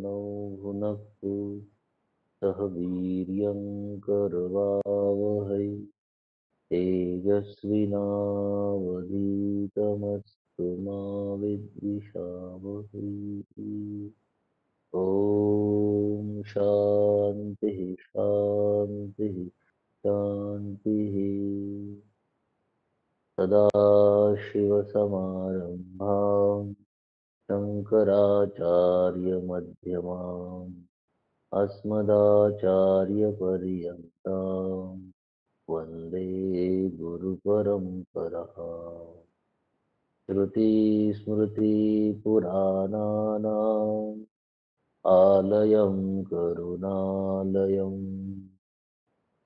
नौ भुनक्तु सह वीर्यं करवावहै तेजस्विनावधीतमस्तु मा विद्विषावहै। ॐ शान्तिः शान्तिः शान्तिः। सदाशिवसमारम्भां शङ्कराचार्यमध्यमाम् अस्मदाचार्यपर्यन्तां वन्दे गुरुपरम्परः। श्रुतिस्मृतिपुराणानाम् आलयं करुणालयं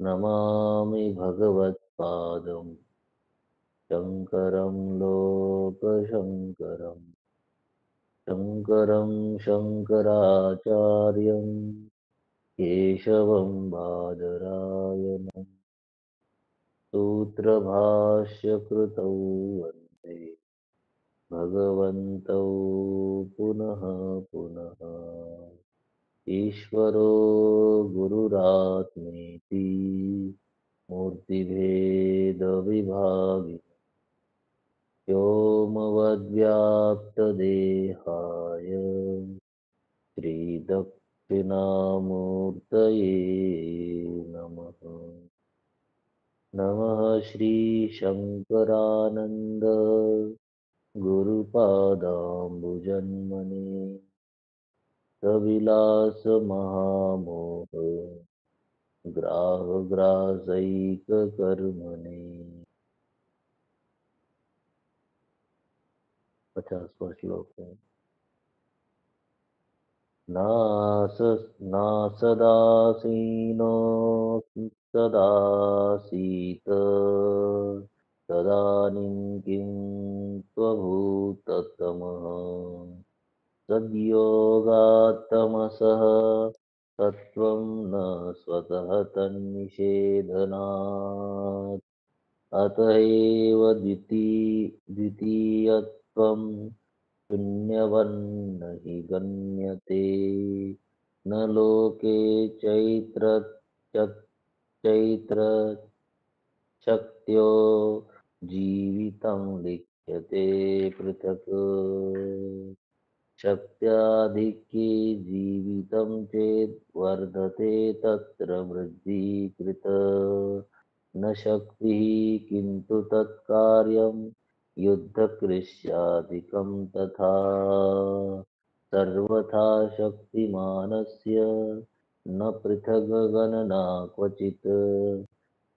नमामि भगवत्पादं शङ्करं लोकशङ्करं। शङ्करं शङ्कराचार्यं केशवं बादरायणं सूत्रभाष्यकृतौ वन्दे भगवन्तौ पुनः पुनः। ईश्वरो गुरुरात्मेति मूर्तिभेदविभागि व्योमवद्व्याप्तदेहाय श्रीदक्षिणामूर्तये नमः। नमः श्रीशङ्करानन्द गुरुपादाम्बुजन्मने कविलासमहामोह ग्राहग्रासैककर्मणे। 50वां श्लोक है। नासदासीनो सदासीत तदानीं किं त्वभूततमः सद्योगात्तमसः सत्त्वं न स्वतः तन्निषेधनात् अत एव द्वितीयत्वं शून्यवन्न हि गण्यते न लोके चैत्रशक्त्यो जीवितं लिख्यते पृथक् शक्त्याधिक्ये जीवितं चेद् वर्धते तत्र वृद्धिकृत न शक्तिः किन्तु तत्कार्यं युद्धकृष्यादिकं तथा सर्वथा शक्तिमानस्य न पृथग् गणना क्वचित्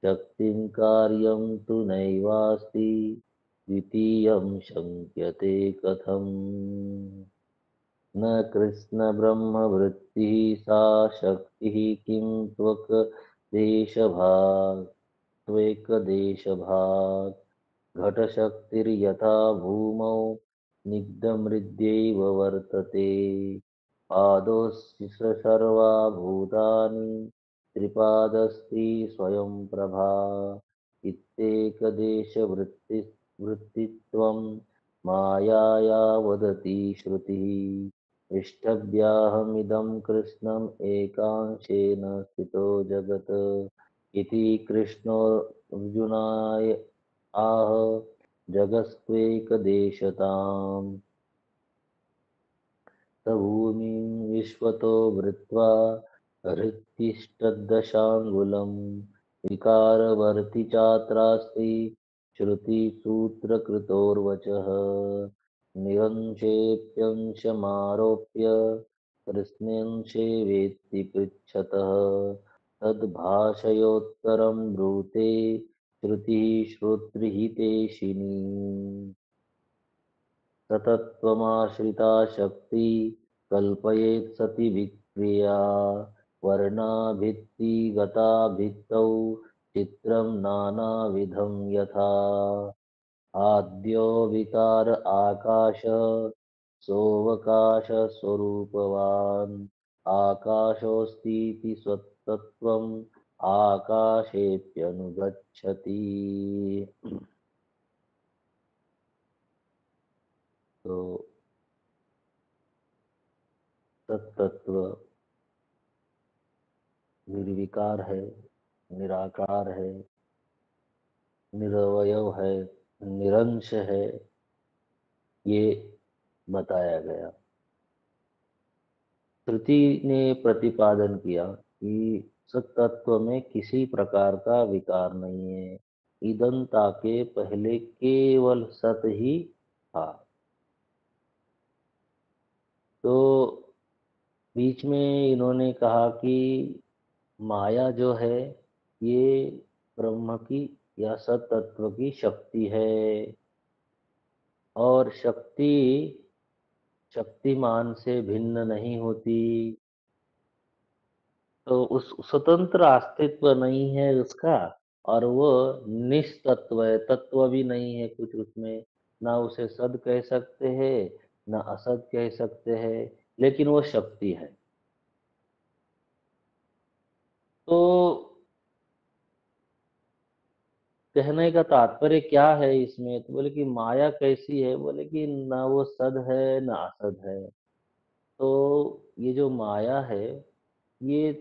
शक्तिं कार्यं तु नैवास्ति द्वितीयं शङ्क्यते कथम् न कृष्णब्रह्मवृत्तिः सा शक्तिः किं त्वेकदेशभाक् घटशक्तिर्यथा भूमौ स्निग्धमृद्यैव वर्तते पादोऽसि सर्वा भूतानि त्रिपादस्ति स्वयं प्रभा इत्येकदेशवृत्तित्वं मायाया वदति श्रुतिः इष्टभ्याहमिदं कृष्णम् एकांशेन स्थितो जगत् इति कृष्णोऽर्जुनाय आह जगत्स्त्वेकदेशताम् स भूमिं विश्वतो वृत्वा हृत्तिष्ठदशाङ्गुलं विकारवर्ति चात्रास्ति श्रुतिसूत्रकृतोर्वचः निरंशेऽप्यंशमारोप्य कृष्णेऽंशे वेत्ति पृच्छतः तद्भाषयोत्तरं ब्रूते श्रुतिः श्रोतृहितेशिनी सतत्वमाश्रिता शक्ति कल्पयेत् सति विक्रिया वर्णाभित्तिगता भित्तौ चित्रं नानाविधं यथा आद्यो विकार आकाश सोऽवकाशस्वरूपवान् आकाशोऽस्तीति स्वतत्वम् आकाशेऽप्यनुगच्छति। तो सत्तत्व निर्विकार है, निराकार है, निरवयव है, निरंश है, ये बताया गया। श्रुति ने प्रतिपादन किया कि सत्तत्व में किसी प्रकार का विकार नहीं है, ईदंता के पहले केवल सत ही था। तो बीच में इन्होंने कहा कि माया जो है ये ब्रह्म की या सत्तत्व की शक्ति है, और शक्ति शक्तिमान से भिन्न नहीं होती। तो उस स्वतंत्र अस्तित्व नहीं है उसका, और वो निस्तत्व है, तत्व भी नहीं है कुछ उसमें। ना उसे सद कह सकते हैं, ना असद कह सकते हैं, लेकिन वो शक्ति है। तो कहने का तात्पर्य क्या है इसमें, तो बोले कि माया कैसी है, बोले कि ना वो सद है ना असद है। तो ये जो माया है, ये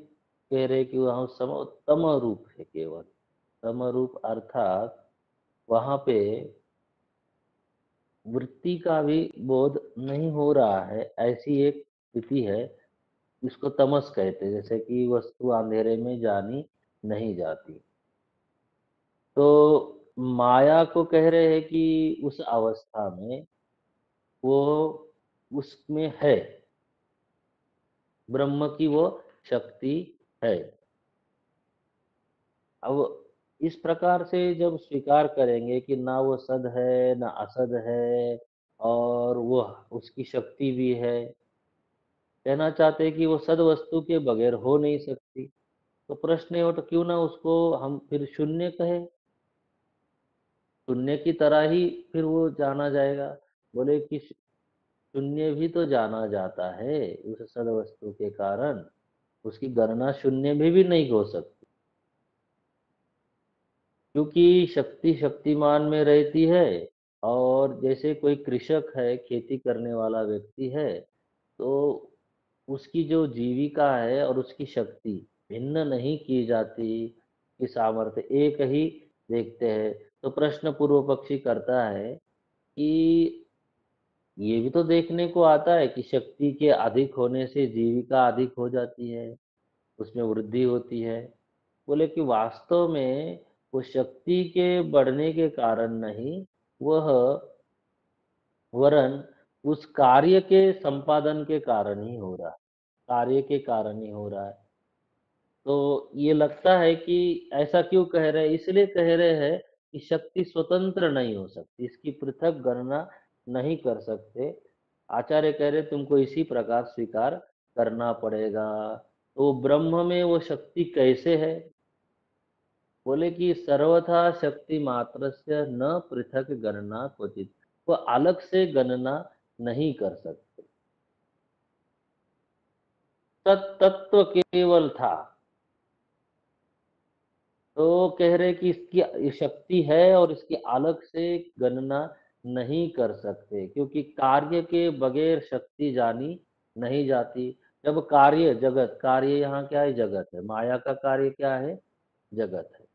कह रहे कि वहाँ तम रूप है केवल। तम रूप अर्थात वहां पे वृत्ति का भी बोध नहीं हो रहा है, ऐसी एक स्थिति है। इसको तमस कहते हैं, जैसे कि वस्तु अंधेरे में जानी नहीं जाती। तो माया को कह रहे हैं कि उस अवस्था में वो उसमें है, ब्रह्म की वो शक्ति है। अब इस प्रकार से जब स्वीकार करेंगे कि ना वो सद है ना असद है, और वो उसकी शक्ति भी है, कहना चाहते हैं कि वो सद वस्तु के बगैर हो नहीं सकती। तो प्रश्न ये उठा, क्यों ना उसको हम फिर शून्य कहें, शून्य की तरह ही फिर वो जाना जाएगा। बोले कि शून्य भी तो जाना जाता है उस सद वस्तु के कारण, उसकी गणना शून्य में भी नहीं हो सकती, क्योंकि शक्ति शक्तिमान में रहती है। और जैसे कोई कृषक है, खेती करने वाला व्यक्ति है, तो उसकी जो जीविका है और उसकी शक्ति भिन्न नहीं की जाती, कि सामर्थ्य एक ही देखते हैं। तो प्रश्न पूर्व पक्षी करता है कि ये भी तो देखने को आता है कि शक्ति के अधिक होने से जीविका अधिक हो जाती है, उसमें वृद्धि होती है। बोले कि वास्तव में वो शक्ति के बढ़ने के कारण नहीं, वह वरन उस कार्य के संपादन के कारण ही हो रहा है, कार्य के कारण ही हो रहा है। तो ये लगता है कि ऐसा क्यों कह रहे हैं, इसलिए कह रहे हैं कि शक्ति स्वतंत्र नहीं हो सकती, इसकी पृथक गणना नहीं कर सकते। आचार्य कह रहे तुमको इसी प्रकार स्वीकार करना पड़ेगा। तो ब्रह्म में वो शक्ति कैसे है, बोले कि सर्वथा शक्ति मात्र से न पृथक गणना क्वचित, वो अलग से गणना नहीं कर सकते। तत्व केवल था। तो कह रहे कि इसकी ये शक्ति है और इसकी अलग से गणना नहीं कर सकते, क्योंकि कार्य के बगैर शक्ति जानी नहीं जाती। जब कार्य जगत, कार्य यहाँ क्या है, जगत है, माया का कार्य क्या है, जगत है।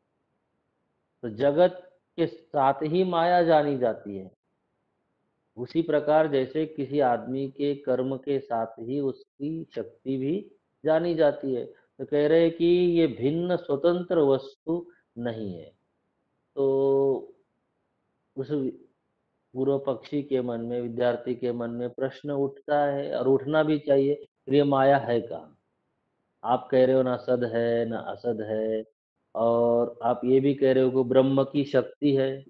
तो जगत के साथ ही माया जानी जाती है। उसी प्रकार जैसे किसी आदमी के कर्म के साथ ही उसकी शक्ति भी जानी जाती है। तो कह रहे हैं कि ये भिन्न स्वतंत्र वस्तु नहीं है। तो उस पूर्व पक्षी के मन में, विद्यार्थी के मन में प्रश्न उठता है, और उठना भी चाहिए, फिर ये माया है कहाँ। आप कह रहे हो ना सद है ना असद है, और आप ये भी कह रहे हो कि ब्रह्म की शक्ति है,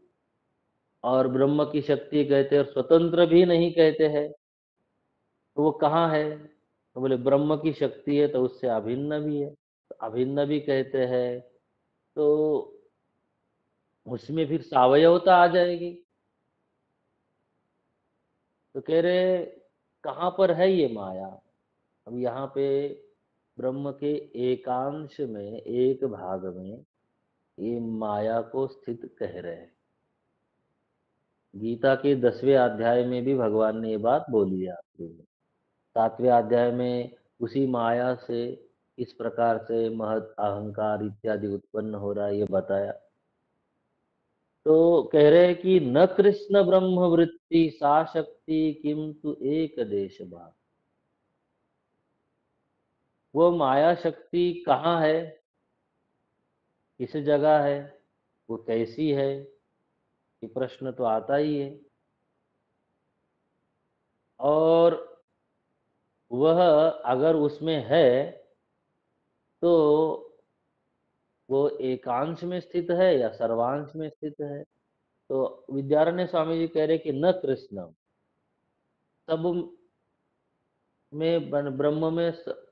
और ब्रह्म की शक्ति कहते हैं और स्वतंत्र भी नहीं कहते हैं। तो वो कहाँ है, तो बोले ब्रह्म की शक्ति है तो उससे अभिन्न भी है, तो अभिन्न भी कहते हैं। तो उसमें फिर सावयवता आ जाएगी। तो कह रहे कहाँ पर है ये माया। अब यहाँ पे ब्रह्म के एकांश में, एक भाग में ये माया को स्थित कह रहे हैं। गीता के 10वें अध्याय में भी भगवान ने ये बात बोली है आखिरी में। 7वें अध्याय में उसी माया से इस प्रकार से महत अहंकार इत्यादि उत्पन्न हो रहा है, ये बताया। तो कह रहे हैं कि न कृष्ण ब्रह्म वृत्ति सा शक्ति किंतु एक देश भाव। वो माया शक्ति कहाँ है, किस जगह है, वो कैसी है, ये प्रश्न तो आता ही है। और वह अगर उसमें है तो वो एकांश में स्थित है या सर्वांश में स्थित है। तो विद्यारण्य स्वामी जी कह रहे कि न कृष्ण, सब में ब्रह्म में सब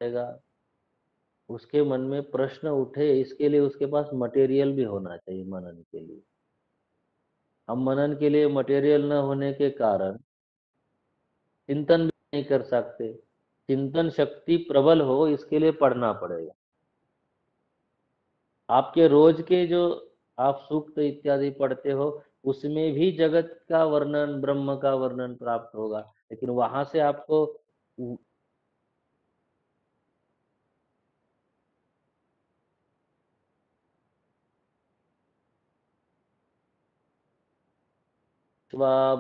रहेगा। उसके मन में प्रश्न उठे, इसके लिए उसके पास मटेरियल भी होना चाहिए मनन के लिए। हम मनन के लिए मटेरियल न होने के कारण चिंतन भी नहीं कर सकते। चिंतन शक्ति प्रबल हो, इसके लिए पढ़ना पड़ेगा। आपके रोज के जो आप सूक्त इत्यादि पढ़ते हो, उसमें भी जगत का वर्णन, ब्रह्म का वर्णन प्राप्त होगा, लेकिन वहां से आपको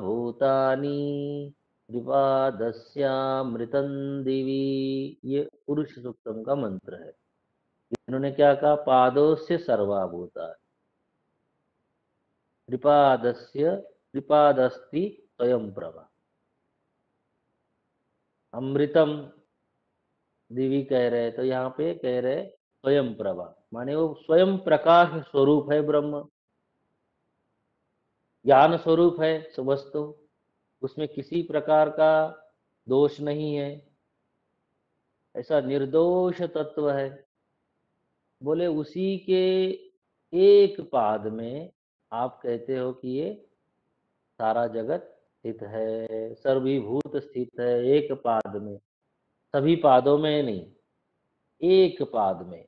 भूतानि द्विपादस्यामृतं दिवि, ये पुरुष सूक्तम का मंत्र है। इन्होंने क्या कहा, पादों से सर्वाभूता, त्रिपादस्य त्रिपादस्ति स्वयं प्रभा, अमृतम दिवी कह रहे, तो यहाँ पे कह रहे स्वयं प्रभा, माने वो स्वयं प्रकाश स्वरूप है ब्रह्म, ज्ञान स्वरूप है वस्तु, उसमें किसी प्रकार का दोष नहीं है, ऐसा निर्दोष तत्व है। बोले उसी के एक पाद में आप कहते हो कि ये सारा जगत स्थित है, सर्वभूत स्थित है एक पाद में, सभी पादों में नहीं, एक पाद में।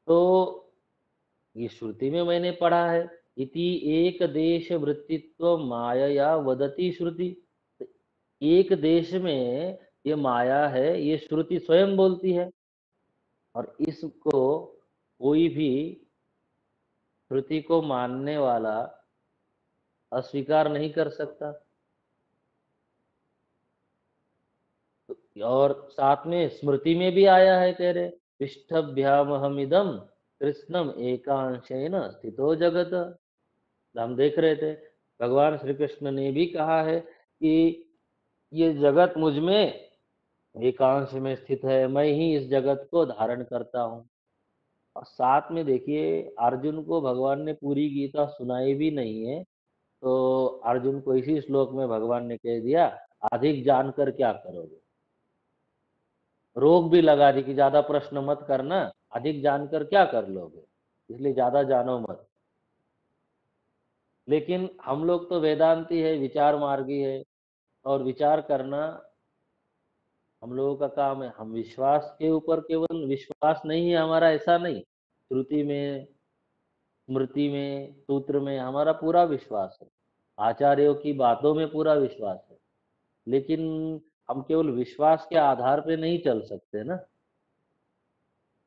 तो ये श्रुति में मैंने पढ़ा है, इति एक देश वृत्तित्व माया वदती श्रुति। तो एक देश में ये माया है, ये श्रुति स्वयं बोलती है, और इसको कोई भी श्रुति को मानने वाला अस्वीकार नहीं कर सकता। और साथ में स्मृति में भी आया है, कह रहे पृष्ठभ्याम हमिदम कृष्णम एकांशेन स्थितो जगत। हम देख रहे थे, भगवान श्री कृष्ण ने भी कहा है कि ये जगत मुझ में एकांश में स्थित है, मैं ही इस जगत को धारण करता हूँ। और साथ में देखिए, अर्जुन को भगवान ने पूरी गीता सुनाई भी नहीं है, तो अर्जुन को इसी श्लोक में भगवान ने कह दिया, अधिक जानकर क्या करोगे। रोक भी लगा दी कि ज्यादा प्रश्न मत करना, अधिक जानकर क्या कर लोगे, इसलिए ज्यादा जानो मत। लेकिन हम लोग तो वेदांती है, विचार मार्गी है, और विचार करना हम लोगों का काम है। हम विश्वास के ऊपर, केवल विश्वास नहीं है हमारा, ऐसा नहीं, श्रुति में, स्मृति में, सूत्र में हमारा पूरा विश्वास है, आचार्यों की बातों में पूरा विश्वास है। लेकिन हम केवल विश्वास के आधार पे नहीं चल सकते ना,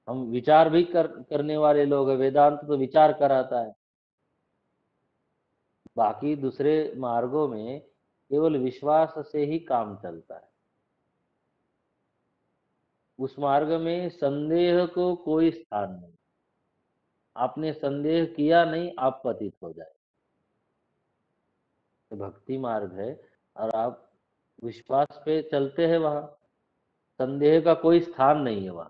हम विचार भी करने वाले लोग हैं। वेदांत तो विचार कराता है, बाकी दूसरे मार्गों में केवल विश्वास से ही काम चलता है। उस मार्ग में संदेह को कोई स्थान नहीं। आपने संदेह किया नहीं, आप पतित हो जाए। तो भक्ति मार्ग है और आप विश्वास पे चलते हैं, वहां संदेह का कोई स्थान नहीं है वहां।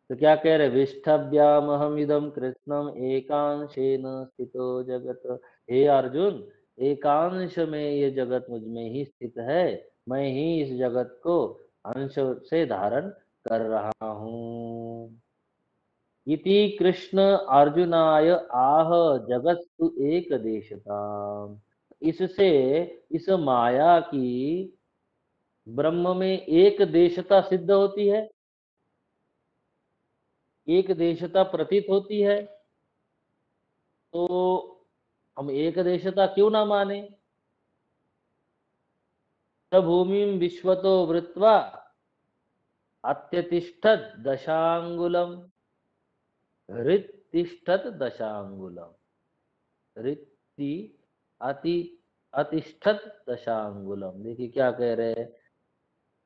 तो क्या कह रहे, विष्ठभ्याम हम इदम कृष्णम एकांशेन स्थितो जगत। हे अर्जुन, एकांश में ये जगत मुझ में ही स्थित है, मैं ही इस जगत को अंश से धारण कर रहा हूँ। इति कृष्ण अर्जुनाय आह जगत्तु एक देशता। इससे इस माया की ब्रह्म में एक देशता सिद्ध होती है, एक देशता प्रतीत होती है। तो हम एक देशता क्यों ना माने। स भूमिम विश्वतो वृत्वा अत्यतिष्ठत दशांगुलम, हृतिष्ठत दशांगुलम, हृति अति अतिष्ठत दशांगुलम। देखिए क्या कह रहे हैं,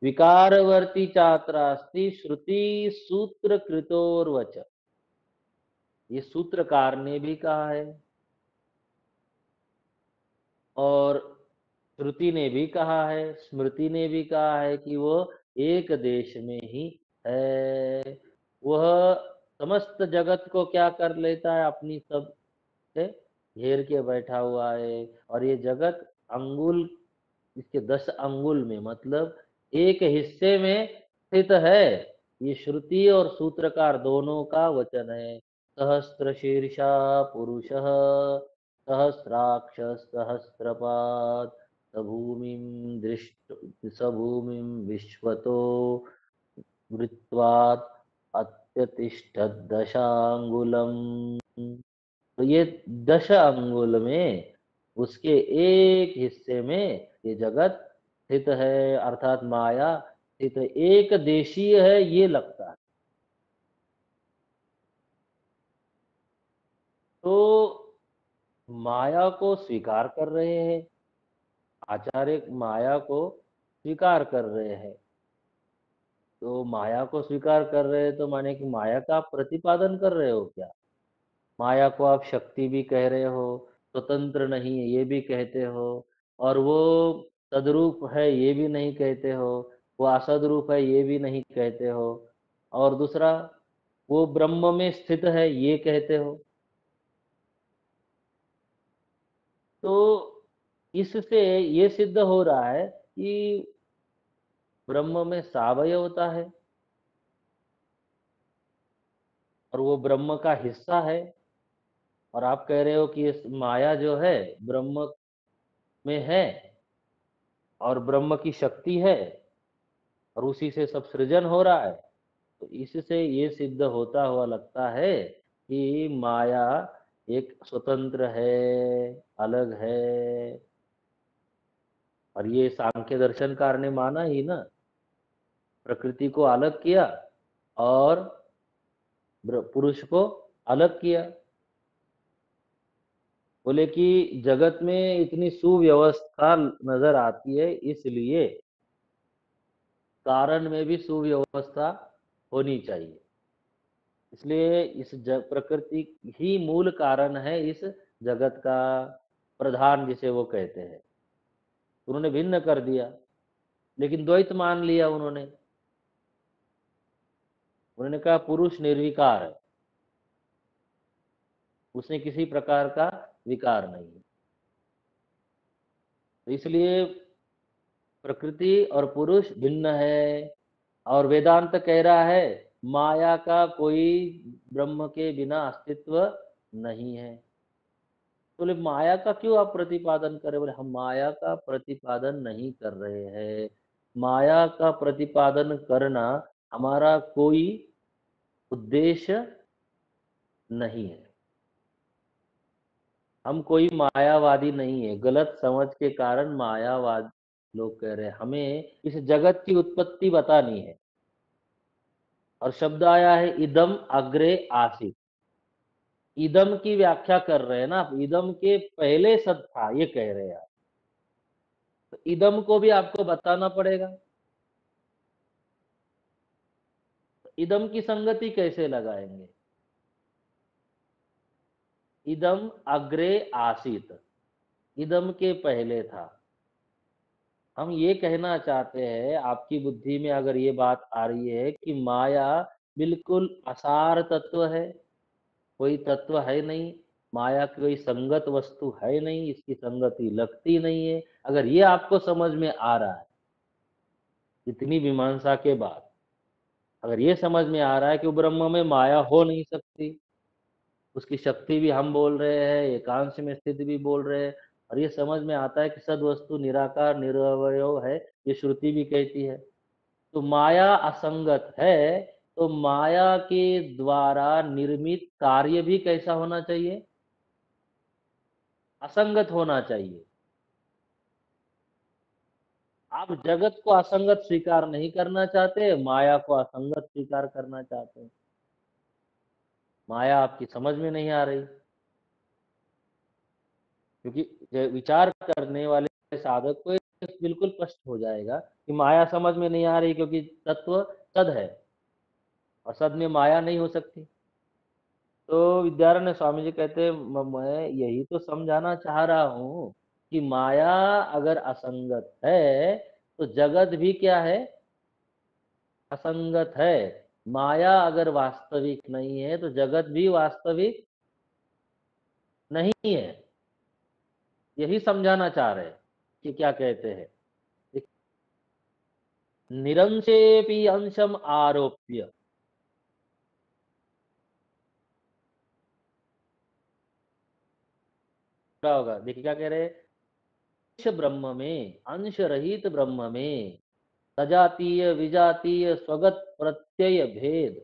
विकारवर्ती चात्रास्ति श्रुति सूत्र कृतोर्वच। ये सूत्रकार ने भी कहा है और श्रुति ने भी कहा है, स्मृति ने भी कहा है कि वो एक देश में ही है। वह समस्त जगत को क्या कर लेता है, अपनी सब से घेर के बैठा हुआ है। और ये जगत अंगुल, इसके 10 अंगुल में, मतलब एक हिस्से में स्थित है। ये श्रुति और सूत्रकार दोनों का वचन है। सहस्त्र शीर्षा पुरुषः सहस्राक्ष सहस्रपाद सभूमिं दृष्ट सभूमिं विश्वतो वृत्वात् अत्यतिष्ठत् दशांगुलम। तो ये 10 अंगुल में, उसके एक हिस्से में ये जगत स्थित है, अर्थात माया स्थित, एक देशीय है ये लगता है। तो माया को स्वीकार कर रहे हैं, आचार्य माया को स्वीकार कर रहे हैं। तो माया को स्वीकार कर रहे हैं तो माने कि माया का आप प्रतिपादन कर रहे हो क्या। माया को आप शक्ति भी कह रहे हो, स्वतंत्र नहीं है ये भी कहते हो, और वो सदरूप है ये भी नहीं कहते हो, वो असदरूप है ये भी नहीं कहते हो, और दूसरा वो ब्रह्म में स्थित है ये कहते हो। तो इससे ये सिद्ध हो रहा है कि ब्रह्म में सावयवता है और वो ब्रह्म का हिस्सा है। और आप कह रहे हो कि ये माया जो है ब्रह्म में है और ब्रह्म की शक्ति है और उसी से सब सृजन हो रहा है। तो इससे ये सिद्ध होता हुआ लगता है कि माया एक स्वतंत्र है, अलग है। और ये सांख्य दर्शनकार ने माना ही ना, प्रकृति को अलग किया और पुरुष को अलग किया। बोले कि जगत में इतनी सुव्यवस्था नजर आती है, इसलिए कारण में भी सुव्यवस्था होनी चाहिए। इसलिए इस प्रकृति ही मूल कारण है इस जगत का, प्रधान जिसे वो कहते हैं। उन्होंने भिन्न कर दिया, लेकिन द्वैत मान लिया उन्होंने। उन्होंने कहा पुरुष निर्विकार है, उसने किसी प्रकार का विकार नहीं है। तो इसलिए प्रकृति और पुरुष भिन्न है। और वेदांत कह रहा है माया का कोई ब्रह्म के बिना अस्तित्व नहीं है। तो बोले माया का क्यों आप प्रतिपादन करें, बोले हम माया का प्रतिपादन नहीं कर रहे हैं। माया का प्रतिपादन करना हमारा कोई उद्देश्य नहीं है। हम कोई मायावादी नहीं है, गलत समझ के कारण मायावाद लोग कह रहे हैं। हमें इस जगत की उत्पत्ति बतानी है। और शब्द आया है इदम अग्रे आसीत। इदम की व्याख्या कर रहे हैं ना आप, इदम के पहले सत था, ये कह रहे हैं आप। तो इदम को भी आपको बताना पड़ेगा। इदम की संगति कैसे लगाएंगे? इदम अग्रे आसीत, इदम के पहले था। हम ये कहना चाहते हैं, आपकी बुद्धि में अगर ये बात आ रही है कि माया बिल्कुल असार तत्व है, कोई तत्व है नहीं, माया कोई संगत वस्तु है नहीं, इसकी संगति लगती नहीं है, अगर ये आपको समझ में आ रहा है इतनी मीमांसा के बाद, अगर ये समझ में आ रहा है कि वो ब्रह्म में माया हो नहीं सकती, उसकी शक्ति भी हम बोल रहे हैं, एकांश में स्थित भी बोल रहे हैं, और ये समझ में आता है कि सद वस्तु निराकार निरवय है, ये श्रुति भी कहती है। तो माया असंगत है, तो माया के द्वारा निर्मित कार्य भी कैसा होना चाहिए? असंगत होना चाहिए। आप जगत को असंगत स्वीकार नहीं करना चाहते, माया को असंगत स्वीकार करना चाहते हैं। माया आपकी समझ में नहीं आ रही, क्योंकि विचार करने वाले साधक को बिल्कुल स्पष्ट हो जाएगा कि माया समझ में नहीं आ रही, क्योंकि तत्व सद है और सद में माया नहीं हो सकती। तो विद्यारण्य स्वामी जी कहते हैं, मैं यही तो समझाना चाह रहा हूँ कि माया अगर असंगत है तो जगत भी क्या है? असंगत है। माया अगर वास्तविक नहीं है तो जगत भी वास्तविक नहीं है। यही समझाना चाह रहे हैं कि क्या कहते हैं, निरंशेपि अंशम आरोप्य। क्या होगा? देखिए क्या कह रहे हैं, अंश ब्रह्म में, अंश रहित ब्रह्म में सजातीय विजातीय स्वगत प्रत्यय भेद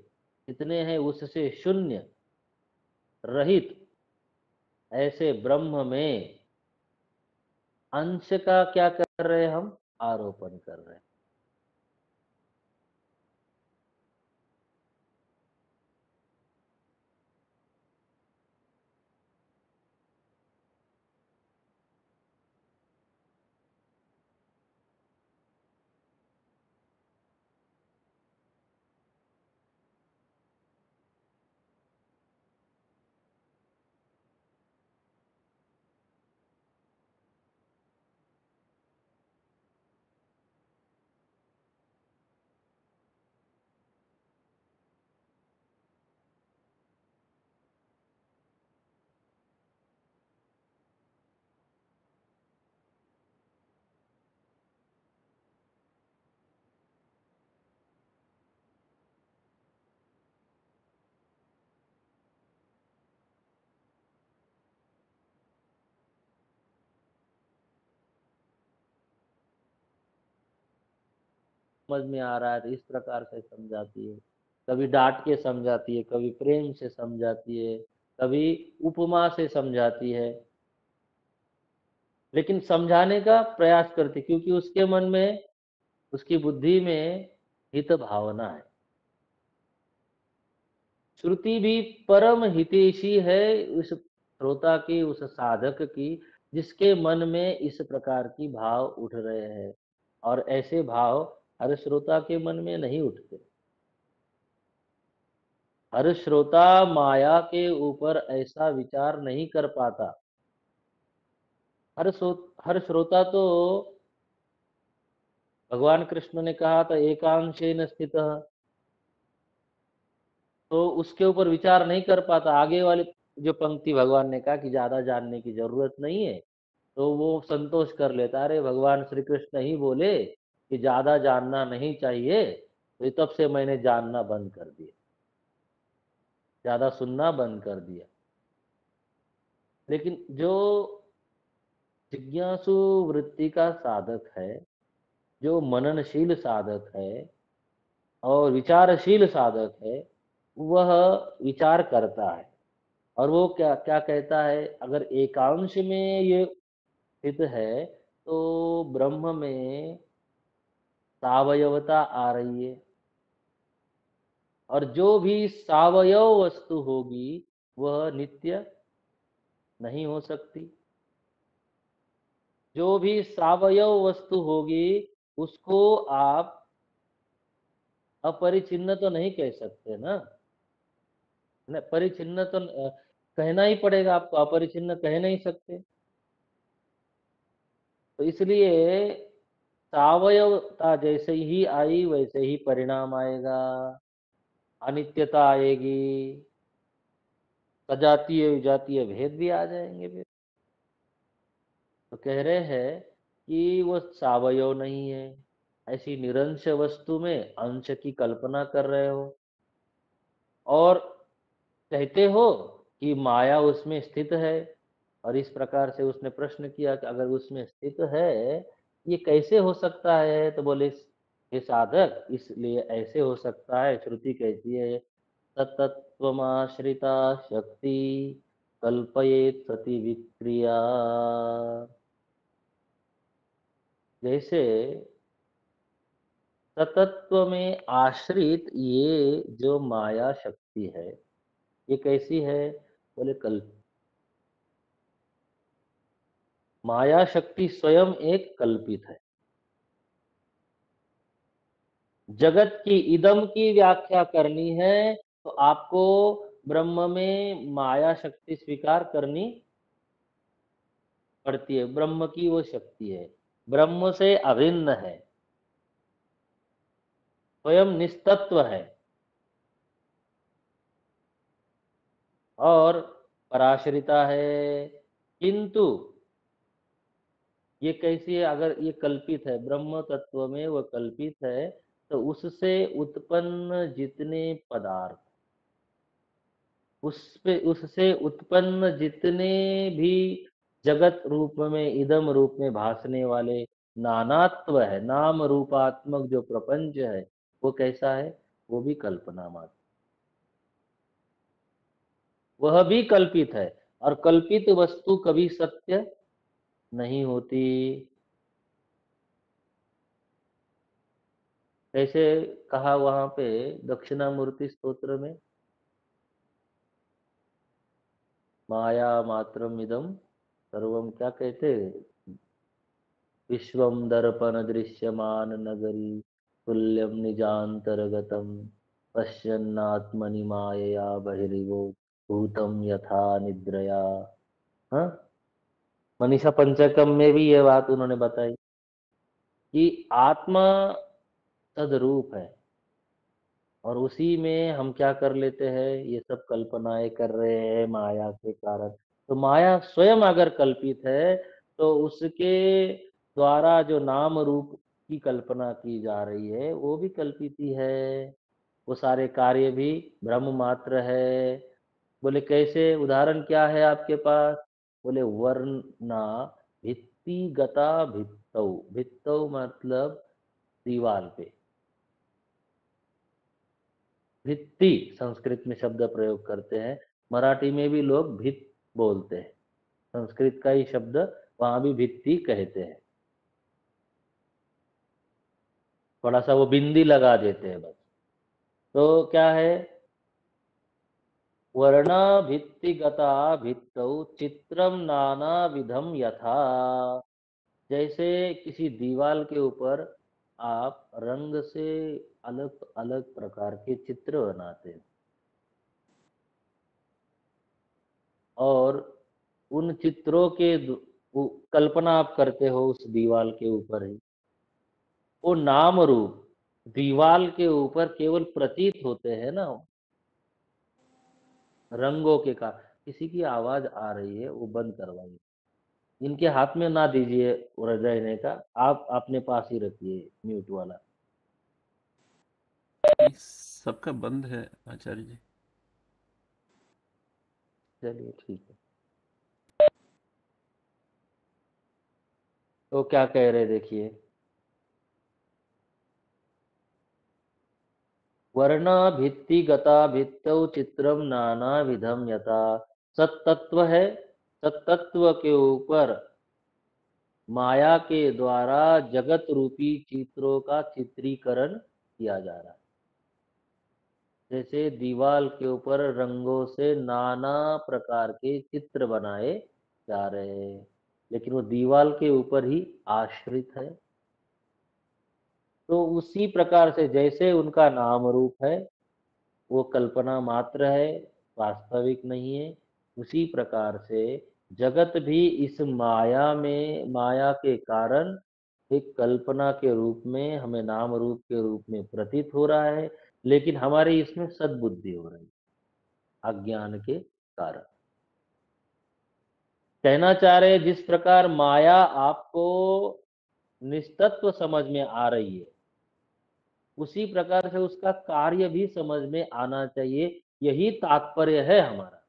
कितने हैं उससे शून्य रहित ऐसे ब्रह्म में अंश का क्या कर रहे हैं हम? आरोपण कर रहे हैं। समझ में आ रहा है तो इस प्रकार से समझाती है, कभी डांट के समझाती है, कभी प्रेम से समझाती है, कभी उपमा से समझाती है, लेकिन समझाने का प्रयास करती, क्योंकि उसके मन में, उसकी बुद्धि में हित भावना है। श्रुति भी परम हितैषी है उस श्रोता की, उस साधक की, जिसके मन में इस प्रकार की भाव उठ रहे हैं, और ऐसे भाव हर श्रोता के मन में नहीं उठते। हर श्रोता माया के ऊपर ऐसा विचार नहीं कर पाता। हर श्रोता तो, भगवान कृष्ण ने कहा था एकांशेन स्थितः, तो उसके ऊपर विचार नहीं कर पाता। आगे वाली जो पंक्ति भगवान ने कहा कि ज्यादा जानने की जरूरत नहीं है, तो वो संतोष कर लेता, अरे भगवान श्री कृष्ण ही बोले कि ज्यादा जानना नहीं चाहिए, तो ये तब से मैंने जानना बंद कर दिया, ज्यादा सुनना बंद कर दिया। लेकिन जो जिज्ञासु वृत्ति का साधक है, जो मननशील साधक है और विचारशील साधक है, वह विचार करता है, और वो क्या क्या कहता है, अगर एकांश में ये स्थित है तो ब्रह्म में सावयवता आ रही है, और जो भी सावयव वस्तु होगी वह नित्य नहीं हो सकती। जो भी सावयव वस्तु होगी उसको आप अपरिचिन्न तो नहीं कह सकते ना। परिचिन्न तो कहना ही पड़ेगा आपको, अपरिचिन्न कह नहीं सकते। तो इसलिए सावयवता जैसे ही आई वैसे ही परिणाम आएगा, अनित्यता आएगी, सजातीय विजातीय भेद भी आ जाएंगे फिर। तो कह रहे हैं कि वो सावयव नहीं है, ऐसी निरंश वस्तु में अंश की कल्पना कर रहे हो, और कहते हो कि माया उसमें स्थित है। और इस प्रकार से उसने प्रश्न किया कि अगर उसमें स्थित है ये कैसे हो सकता है, तो बोले हे साधक, इसलिए ऐसे हो सकता है, श्रुति कहती है तत्त्वमाश्रिता शक्ति कल्पयेत सति विक्रिया। जैसे तत्त्व में आश्रित ये जो माया शक्ति है, ये कैसी है, बोले कल्प माया शक्ति स्वयं एक कल्पित है। जगत की इदम की व्याख्या करनी है तो आपको ब्रह्म में माया शक्ति स्वीकार करनी पड़ती है। ब्रह्म की वो शक्ति है, ब्रह्म से अभिन्न है, स्वयं निस्तत्व है और पराश्रिता है। किंतु ये कैसी है, अगर ये कल्पित है, ब्रह्म तत्व में वो कल्पित है, तो उससे उत्पन्न जितने पदार्थ, उससे उत्पन्न जितने भी जगत रूप में इदम रूप में भासने वाले नानात्व है, नाम रूपात्मक जो प्रपंच है, वो कैसा है, वो भी कल्पना मात्र, वह भी कल्पित है। और कल्पित वस्तु कभी सत्य नहीं होती। कैसे कहा वहां पे दक्षिणामूर्ति स्तोत्र में, माया मात्रम इदम सर्वम, क्या कहते, विश्वम दर्पण दृश्यमान नगरी तुल्यम निजांतर्गतम पश्यन्नात्मनि मायया बहिर्वो भूतम यथा निद्रया। हाँ, मनीषा पंचकम में भी ये बात उन्होंने बताई कि आत्मा तद्रूप है, और उसी में हम क्या कर लेते हैं, ये सब कल्पनाएं कर रहे हैं माया के कारण। तो माया स्वयं अगर कल्पित है तो उसके द्वारा जो नाम रूप की कल्पना की जा रही है वो भी कल्पित ही है। वो सारे कार्य भी ब्रह्म मात्र है। बोले कैसे, उदाहरण क्या है आपके पास, बोले वर्णा भित्ति गता भित्तौ, भित्तौ मतलब दीवाल पे, भित्ति संस्कृत में शब्द प्रयोग करते हैं, मराठी में भी लोग भित बोलते हैं, संस्कृत का ही शब्द वहां भी भित्ति कहते हैं, थोड़ा सा वो बिंदी लगा देते हैं बस। तो क्या है, वर्णा भित्ति गता भित्तौ चित्रम नाना विधम यथा। जैसे किसी दीवाल के ऊपर आप रंग से अलग अलग प्रकार के चित्र बनाते हैं, और उन चित्रों के कल्पना आप करते हो उस दीवाल के ऊपर ही, वो नाम रूप दीवाल के ऊपर केवल प्रतीत होते हैं ना, रंगों के कारण। किसी की आवाज आ रही है, वो बंद करवाइए, इनके हाथ में ना दीजिए रहने का, आप अपने पास ही रखिए म्यूट वाला। नहीं, सबका बंद है आचार्य जी। चलिए ठीक है। तो क्या कह रहे देखिए, वर्ण भित्ति गता भित्तौ चित्रम नाना विधम यथा। सत्तत्व है, सत्तत्व के ऊपर माया के द्वारा जगत रूपी चित्रों का चित्रीकरण किया जा रहा है। जैसे दीवार के ऊपर रंगों से नाना प्रकार के चित्र बनाए जा रहे हैं, लेकिन वो दीवार के ऊपर ही आश्रित है। तो उसी प्रकार से जैसे उनका नाम रूप है, वो कल्पना मात्र है, वास्तविक नहीं है। उसी प्रकार से जगत भी इस माया में, माया के कारण एक कल्पना के रूप में, हमें नाम रूप के रूप में प्रतीत हो रहा है, लेकिन हमारी इसमें सद्बुद्धि हो रही है अज्ञान के कारण। कहना चाह रहे हैं, जिस प्रकार माया आपको निस्तत्व समझ में आ रही है, उसी प्रकार से उसका कार्य भी समझ में आना चाहिए। यही तात्पर्य है हमारा।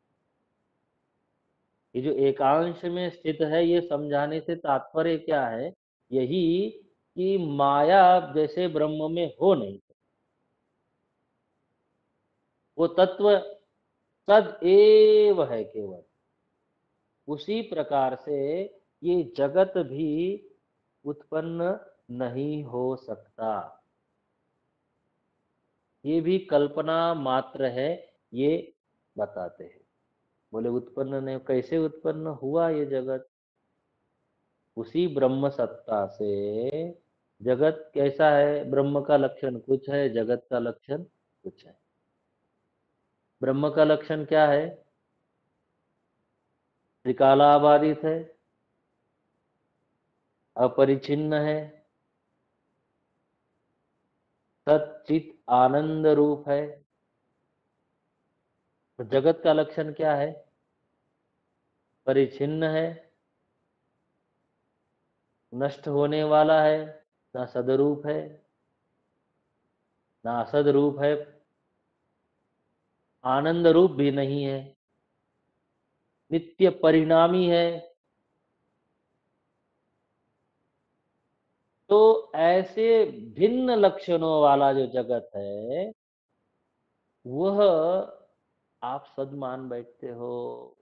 ये जो एकांश में स्थित है, ये समझाने से तात्पर्य क्या है? यही कि माया जैसे ब्रह्म में हो नहीं सकती। वो तत्व सद एव है केवल। उसी प्रकार से ये जगत भी उत्पन्न नहीं हो सकता। ये भी कल्पना मात्र है, ये बताते हैं। बोले उत्पन्न नहीं, कैसे उत्पन्न हुआ ये जगत? उसी ब्रह्म सत्ता से। जगत कैसा है? ब्रह्म का लक्षण कुछ है, जगत का लक्षण कुछ है। ब्रह्म का लक्षण क्या है? त्रिकालाबाधित है, अपरिछिन्न है, सच्चित आनंद रूप है। तो जगत का लक्षण क्या है? परिछिन्न है, नष्ट होने वाला है, ना सदरूप है, ना असद रूप है, आनंद रूप भी नहीं है, नित्य परिणामी है। तो ऐसे भिन्न लक्षणों वाला जो जगत है, वह आप सद मान बैठते हो।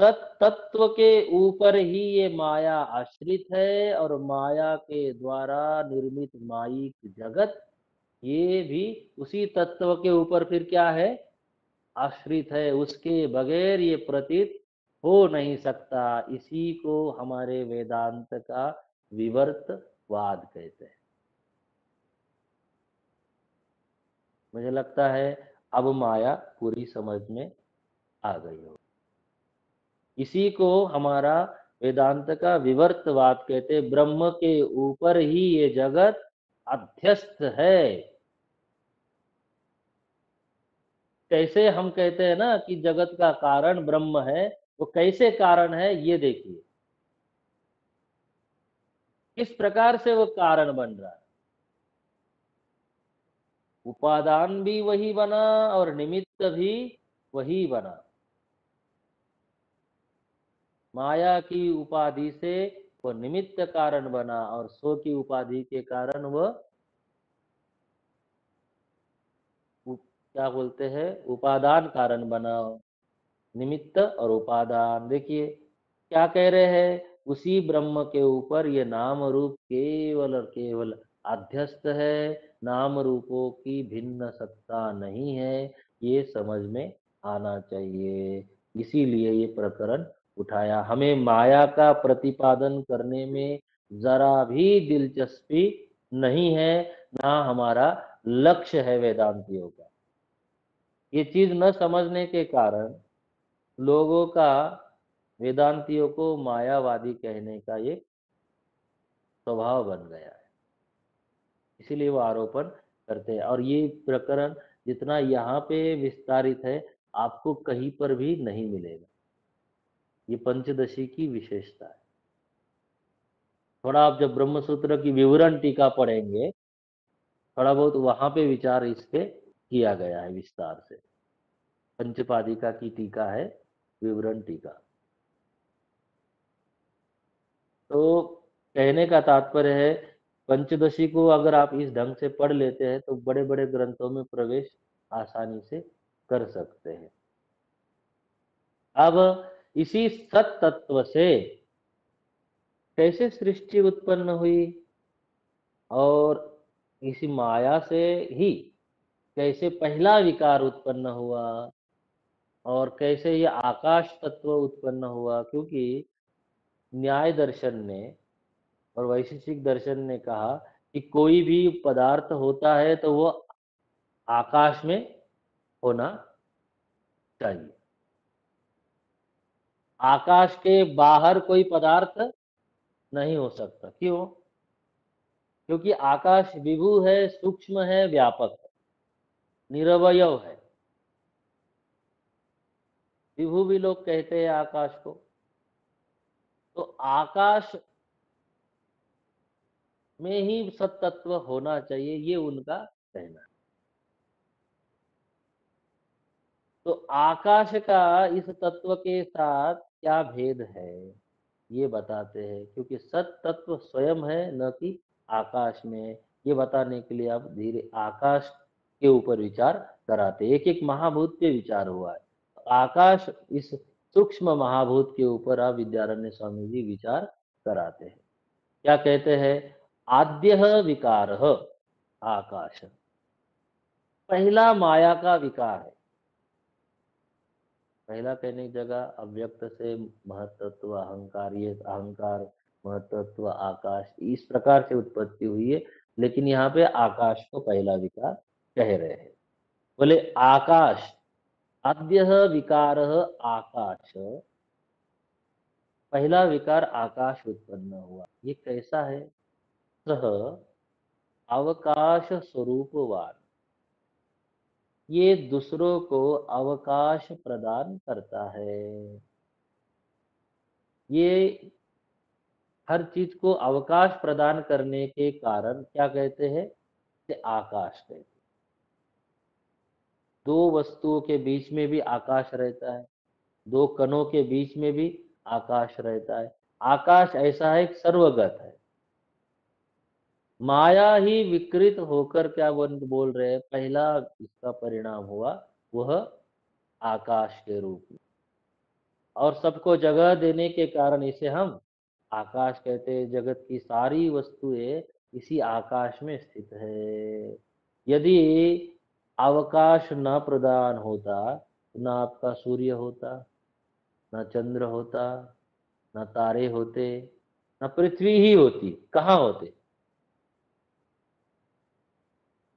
सत तत्व के ऊपर ही ये माया आश्रित है, और माया के द्वारा निर्मित मायिक जगत, ये भी उसी तत्व के ऊपर फिर क्या है? आश्रित है। उसके बगैर ये प्रतीत हो नहीं सकता। इसी को हमारे वेदांत का विवर्तवाद कहते हैं। मुझे लगता है अब माया पूरी समझ में आ गई हो। इसी को हमारा वेदांत का विवर्तवाद कहते। ब्रह्म के ऊपर ही ये जगत अध्यस्त है। कैसे हम कहते हैं ना कि जगत का कारण ब्रह्म है, वो कैसे कारण है ये देखिए। किस प्रकार से वो कारण बन रहा है। उपादान भी वही बना और निमित्त भी वही बना। माया की उपाधि से वो निमित्त कारण बना, और सो की उपाधि के कारण वह क्या बोलते हैं, उपादान कारण बना। निमित्त और उपादान देखिए क्या कह रहे हैं। उसी ब्रह्म के ऊपर ये नाम रूप केवल और केवल अध्यस्त है। नाम रूपों की भिन्न सत्ता नहीं है, ये समझ में आना चाहिए। इसीलिए ये प्रकरण उठाया। हमें माया का प्रतिपादन करने में जरा भी दिलचस्पी नहीं है, ना हमारा लक्ष्य है वेदांतियों का। ये चीज न समझने के कारण लोगों का वेदांतियों को मायावादी कहने का ये स्वभाव बन गया है। इसीलिए वो आरोपण करते हैं। और ये प्रकरण जितना यहाँ पे विस्तारित है, आपको कहीं पर भी नहीं मिलेगा। ये पंचदशी की विशेषता है। थोड़ा आप जब ब्रह्मसूत्र की विवरण टीका पढ़ेंगे, थोड़ा बहुत वहां पे विचार इस पे किया गया है विस्तार से। पंचपादिका की टीका है, विवरण टीका। तो कहने का तात्पर्य है, पंचदशी को अगर आप इस ढंग से पढ़ लेते हैं तो बड़े बड़े ग्रंथों में प्रवेश आसानी से कर सकते हैं। अब इसी सत तत्व से कैसे सृष्टि उत्पन्न हुई, और इसी माया से ही कैसे पहला विकार उत्पन्न हुआ और कैसे ये आकाश तत्व उत्पन्न हुआ, क्योंकि न्याय दर्शन ने और वैशेषिक दर्शन ने कहा कि कोई भी पदार्थ होता है तो वो आकाश में होना चाहिए। आकाश के बाहर कोई पदार्थ नहीं हो सकता। क्यों? क्योंकि आकाश विभु है, सूक्ष्म है, व्यापक है, निरवयव है। विभु भी लोग कहते हैं आकाश को। तो आकाश में ही सत्तत्व होना चाहिए, ये उनका कहना है। तो आकाश का इस तत्व के साथ क्या भेद है, ये बताते हैं, क्योंकि सत तत्व स्वयं है, न कि आकाश में। ये बताने के लिए आप धीरे आकाश के ऊपर विचार कराते, एक एक महाभूत पे विचार हुआ है। आकाश इस सूक्ष्म महाभूत के ऊपर आप विद्यारण्य स्वामी जी विचार कराते हैं। क्या कहते हैं? आद्य विकार आकाश, पहला माया का विकार है। पहला कहने की जगह अव्यक्त से महतत्व अहंकार, ये अहंकार महतत्व आकाश, इस प्रकार से उत्पत्ति हुई है। लेकिन यहाँ पे आकाश को पहला विकार कह रहे हैं। बोले आकाश, आद्य विकार आकाश, पहला विकार आकाश उत्पन्न हुआ। ये कैसा है? सह अवकाश स्वरूपवान, ये दूसरों को अवकाश प्रदान करता है। ये हर चीज को अवकाश प्रदान करने के कारण क्या कहते हैं? कि आकाश कहते हैं। दो वस्तुओं के बीच में भी आकाश रहता है, दो कणों के बीच में भी आकाश रहता है। आकाश ऐसा है कि सर्वगत है। माया ही विकृत होकर क्या बोल रहे हैं, पहला इसका परिणाम हुआ वह आकाश के रूप में, और सबको जगह देने के कारण इसे हम आकाश कहते हैं। जगत की सारी वस्तुएं इसी आकाश में स्थित है। यदि अवकाश न प्रदान होता तो ना आपका सूर्य होता, ना चंद्र होता, ना तारे होते, ना पृथ्वी ही होती। कहाँ होते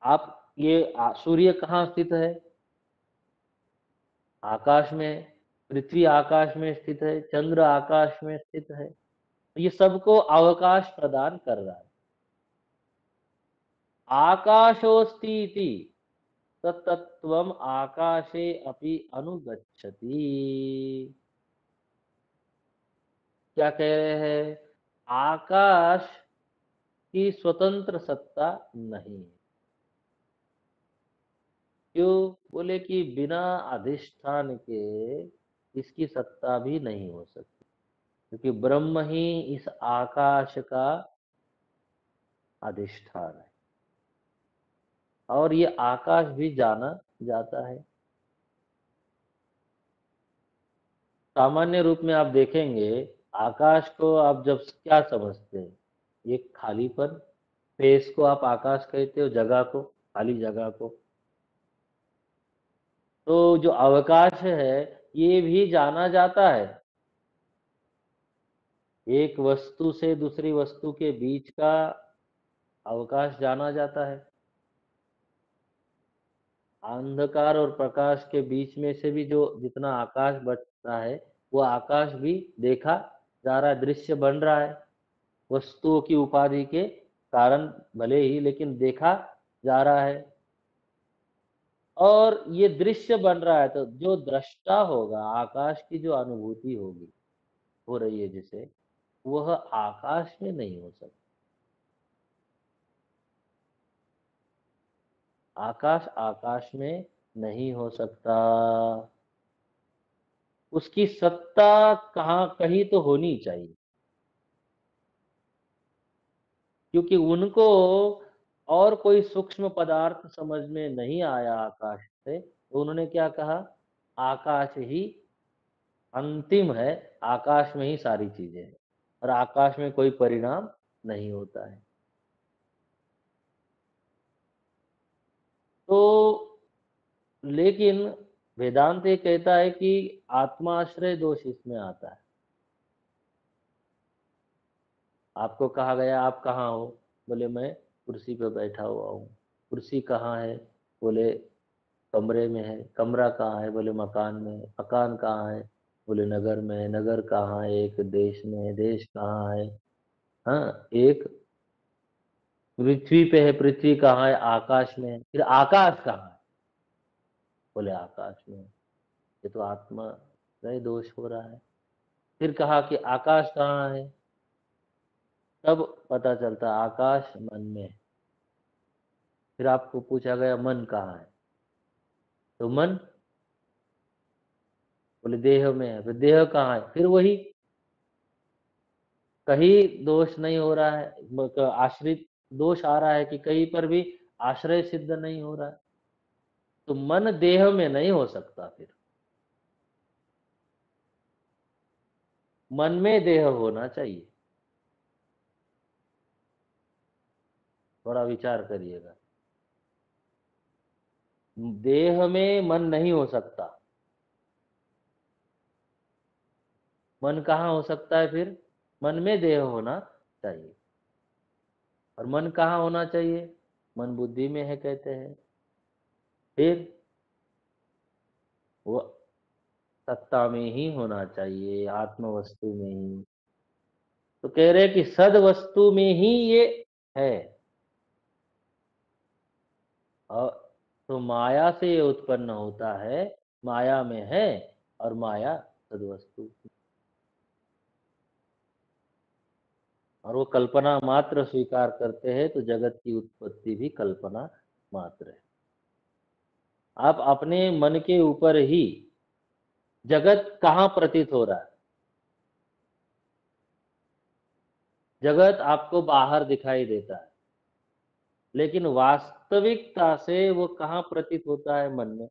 आप? ये सूर्य कहाँ स्थित है? आकाश में। पृथ्वी आकाश में स्थित है, चंद्र आकाश में स्थित है। ये सबको अवकाश प्रदान कर रहा है। आकाशोऽस्ति इति तत्तत्वम् आकाशे अपि अनुगच्छति। क्या कह रहे हैं? आकाश की स्वतंत्र सत्ता नहीं है। क्यों? बोले कि बिना अधिष्ठान के इसकी सत्ता भी नहीं हो सकती, क्योंकि ब्रह्म ही इस आकाश का अधिष्ठान है, और ये आकाश भी जाना जाता है। सामान्य रूप में आप देखेंगे, आकाश को आप जब क्या समझते हैं? ये खालीपन, स्पेस को आप आकाश कहते हो, जगह को, खाली जगह को। तो जो अवकाश है ये भी जाना जाता है। एक वस्तु से दूसरी वस्तु के बीच का अवकाश जाना जाता है। अंधकार और प्रकाश के बीच में से भी जो जितना आकाश बचता है, वो आकाश भी देखा जा रहा है, दृश्य बन रहा है वस्तुओं की उपाधि के कारण भले ही, लेकिन देखा जा रहा है। और ये दृश्य बन रहा है, तो जो दृष्टा होगा, आकाश की जो अनुभूति होगी, हो रही है जिसे, वह आकाश में नहीं हो सकती। आकाश आकाश में नहीं हो सकता। उसकी सत्ता कहाँ कहीं तो होनी चाहिए, क्योंकि उनको और कोई सूक्ष्म पदार्थ समझ में नहीं आया आकाश से, तो उन्होंने क्या कहा? आकाश ही अंतिम है, आकाश में ही सारी चीजें हैं, और आकाश में कोई परिणाम नहीं होता है। तो लेकिन वेदांत ये कहता है कि आत्माश्रय दोष इसमें आता है। आपको कहा गया आप कहाँ हो, बोले मैं कुर्सी पे बैठा हुआ हूँ। कुर्सी कहाँ है, बोले कमरे में है। कमरा कहाँ है, बोले मकान में है। मकान कहाँ है, बोले नगर में है। नगर कहाँ है, एक देश में है। देश कहाँ है, हाँ एक पृथ्वी पे है। पृथ्वी कहाँ है, आकाश में है। फिर आकाश कहाँ है, बोले आकाश में है। ये तो आत्मा का दोष हो रहा है। फिर कहा कि आकाश कहाँ है, तब पता चलता आकाश मन में है। फिर आपको पूछा गया मन कहाँ है, तो मन बोले देह में है। फिर देह कहाँ है, फिर वही कहीं दोष नहीं हो रहा है। आश्रित दोष आ रहा है कि कहीं पर भी आश्रय सिद्ध नहीं हो रहा है। तो मन देह में नहीं हो सकता। फिर मन में देह होना चाहिए। थोड़ा विचार करिएगा। देह में मन नहीं हो सकता। मन कहाँ हो सकता है, फिर मन में देह होना चाहिए। और मन कहाँ होना चाहिए, मन बुद्धि में है कहते हैं। फिर वो सत्ता में ही होना चाहिए, आत्म वस्तु में ही। तो कह रहे कि सद वस्तु में ही ये है। और तो माया से ये उत्पन्न होता है, माया में है। और माया सद वस्तु, और वो कल्पना मात्र स्वीकार करते हैं, तो जगत की उत्पत्ति भी कल्पना मात्र है। आप अपने मन के ऊपर ही जगत कहाँ प्रतीत हो रहा है। जगत आपको बाहर दिखाई देता है, लेकिन वास्तविकता से वो कहाँ प्रतीत होता है, मन में।